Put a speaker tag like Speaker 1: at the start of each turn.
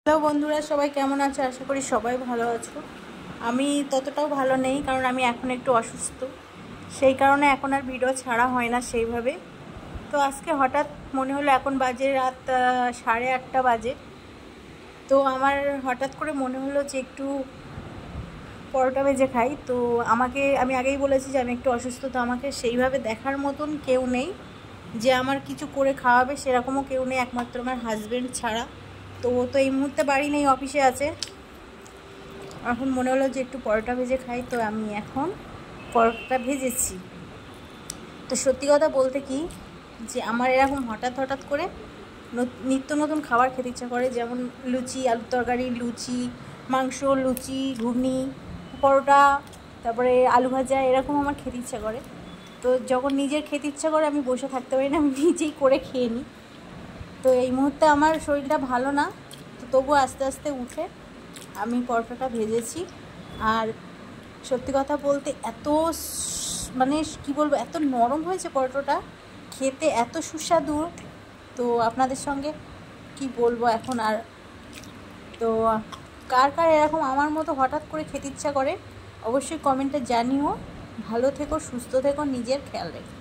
Speaker 1: Hello বন্ধুরা, সবাই কেমন আছো? আশা করি সবাই ভালো আছো। আমি ততটাও ভালো নেই, কারণ আমি এখন একটু অসুস্থ। সেই কারণে এখন আর ভিডিও ছাড়া হয় না সেইভাবে। তো আজকে হঠাৎ মনে হলো, এখন বাজে রাত 8:30 বাজে। তো আমার হঠাৎ করে মনে হলো যে একটু পরোটা ভেজে খাই। তো আমি আগেই বলেছি যে আমি একটু অসুস্থ, তো আমাকে সেইভাবে দেখার মতন কেউ নেই যে আমার কিছু করে খাওয়াবে, সেরকমও কেউ নেই, একমাত্র আমার হাজব্যান্ড ছাড়া। তো ও তো এই মুহূর্তে বাড়ি নেই, অফিসে আছে। এখন মনে হলো যে একটু পরোটা ভেজে খাই, তো আমি এখন পরোটাটা ভেজেছি। তো সত্যি কথা বলতে কি, যে আমার এরকম হঠাৎ হঠাৎ করে নিত্য নতুন খাবার খেতে ইচ্ছা করে, যেমন লুচি, আলুর তরকারি, লুচি, মাংস, লুচি, ঘুগনি, পরোটা, তারপরে আলু ভাজা, এরকম আমার খেতে ইচ্ছা করে। তো যখন নিজের খেতে ইচ্ছা করে আমি বসে থাকতে পারি না, আমি নিজেই করে খেয়ে নিই। তো এই মুহূর্তে আমার শরীরটা ভালো না, তো তবুও আস্তে আস্তে উঠে আমি পরোটাটা ভেজেছি। আর সত্যি কথা বলতে মানে কী বলবো, এত নরম হয়েছে পরোটাটা, খেতে এত সুস্বাদু। তো আপনাদের সঙ্গে কি বলবো এখন আর। তো কার কার এরকম আমার মতো হঠাৎ করে খেতে ইচ্ছা করে অবশ্যই কমেন্টে জানিও। ভালো থেকো, সুস্থ থেকো, নিজের খেয়াল রেখো।